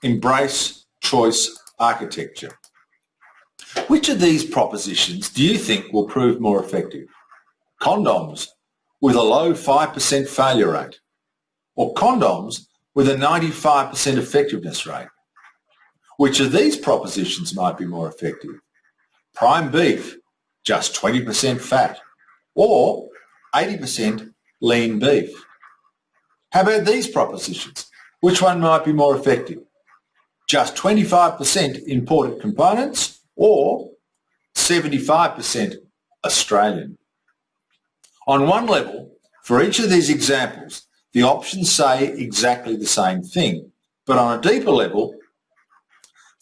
Embrace choice architecture. Which of these propositions do you think will prove more effective? Condoms with a low 5% failure rate, or condoms with a 95% effectiveness rate? Which of these propositions might be more effective? Prime beef, just 20% fat, or 80% lean beef? How about these propositions? Which one might be more effective? Just 25% imported components, or 75% Australian? On one level, for each of these examples, the options say exactly the same thing, but on a deeper level,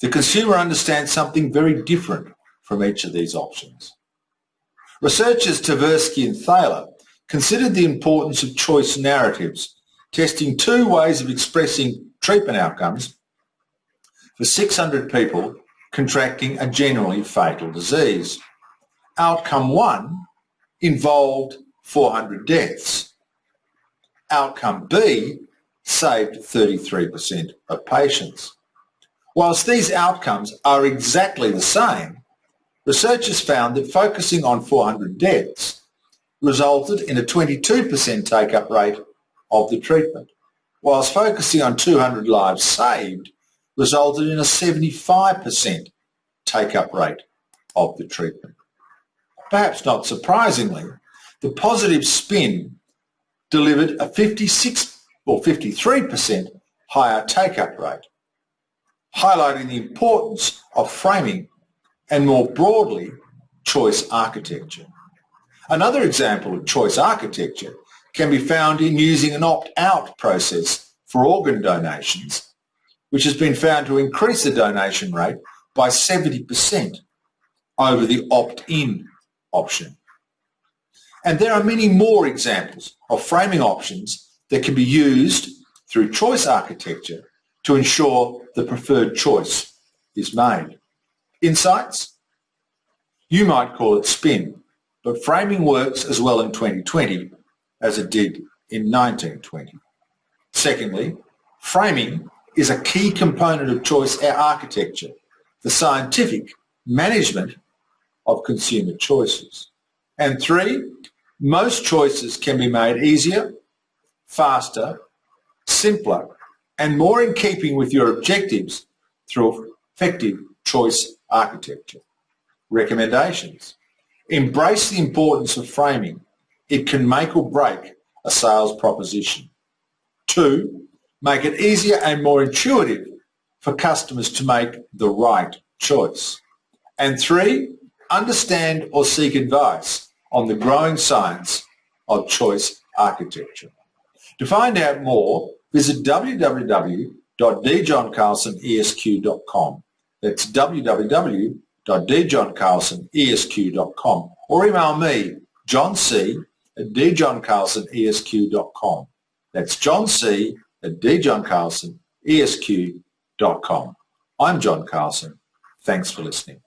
the consumer understands something very different from each of these options. Researchers Tversky and Thaler considered the importance of choice narratives, testing two ways of expressing treatment outcomes for 600 people contracting a generally fatal disease. Outcome 1 involved 400 deaths. Outcome B saved 33% of patients. Whilst these outcomes are exactly the same, researchers found that focusing on 400 deaths resulted in a 22% take-up rate of the treatment, whilst focusing on 200 lives saved resulted in a 75% take-up rate of the treatment. Perhaps not surprisingly, the positive spin delivered a 56 or 53% higher take-up rate, highlighting the importance of framing and, more broadly, choice architecture. Another example of choice architecture can be found in using an opt-out process for organ donations, which has been found to increase the donation rate by 70% over the opt-in option. And there are many more examples of framing options that can be used through choice architecture to ensure the preferred choice is made. Insights? You might call it spin, but framing works as well in 2020 as it did in 1920. Secondly, framing is a key component of choice architecture, the scientific management of consumer choices. And 3, most choices can be made easier, faster, simpler, and more in keeping with your objectives through effective choice architecture. Recommendations: embrace the importance of framing. It can make or break a sales proposition. 2, make it easier and more intuitive for customers to make the right choice. And 3, understand or seek advice on the growing science of choice architecture. To find out more, visit www.djohncarlsonesq.com. That's www.djohncarlsonesq.com, or email me, johnc@djohncarlsonesq.com. That's johnc@djohncarlsonesq.com. I'm John Carlson. Thanks for listening.